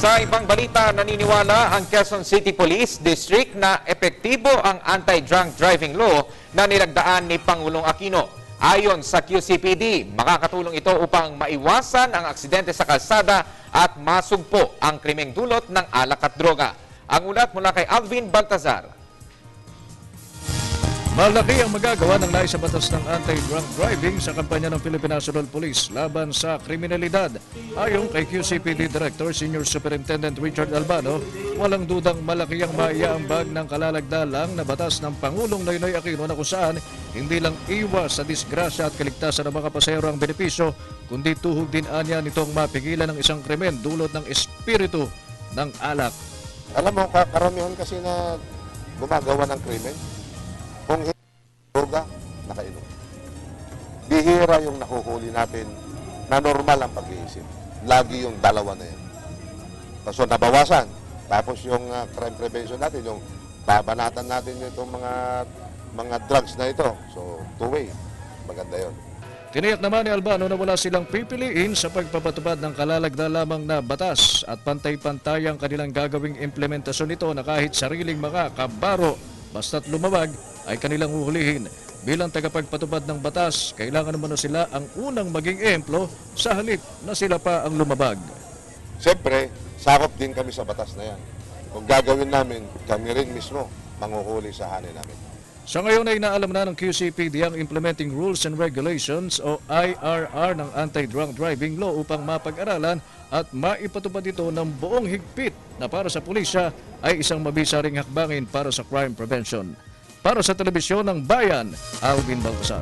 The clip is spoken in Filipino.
Sa ibang balita, naniniwala ang Quezon City Police District na epektibo ang anti-drunk driving law na nilagdaan ni Pangulong Aquino. Ayon sa QCPD, makakatulong ito upang maiwasan ang aksidente sa kalsada at masugpo ang krimeng dulot ng alak at droga. Ang ulat mula kay Alvin Baltazar. Malaki ang magagawa ng nais sa batas ng anti-drunk driving sa kampanya ng Philippine National Police laban sa kriminalidad. Ayon kay QCPD Director Senior Superintendent Richard Albano, walang dudang malaki ang maiaambag ng kalalagdalang na batas ng Pangulong Noynoy Aquino na kung saan hindi lang iwas sa disgrasya at kaligtasan ng mga pasahero ang benepisyo, kundi tuhog din anya nitong mapigilan ng isang krimen dulot ng espiritu ng alak. Alam mo, karamihan kasi na gumagawa ng krimen, kung hindi droga, nakainom. Bihira yung nakuhuli natin na normal ang pag-iisip. Lagi yung dalawa na yan. So nabawasan. Tapos yung crime prevention natin, yung babanatan natin itong mga drugs na ito. So two-way. Maganda yun. Tiniyak naman ni Albano na wala silang pipiliin sa pagpapatupad ng kalalagda lamang na batas at pantay-pantay ang kanilang gagawing implementasyon nito na kahit sariling mga kabaro basta't lumabag ay kanilang uhulihin. Bilang tagapagpatupad ng batas, kailangan naman sila ang unang maging ehemplo sa halip na sila pa ang lumabag. Siyempre, sakop din kami sa batas na yan. Kung gagawin namin, kami rin mismo manguhuli sa hanay namin. Sa ngayon ay inaalam na ng QCPD ang Implementing Rules and Regulations o IRR ng Anti-Drunk Driving Law upang mapag-aralan at maipatupad ito ng buong higpit na para sa pulisya ay isang mabisaring hakbangin para sa crime prevention. Para sa Telebisyon ng Bayan, Alvin Baltazar.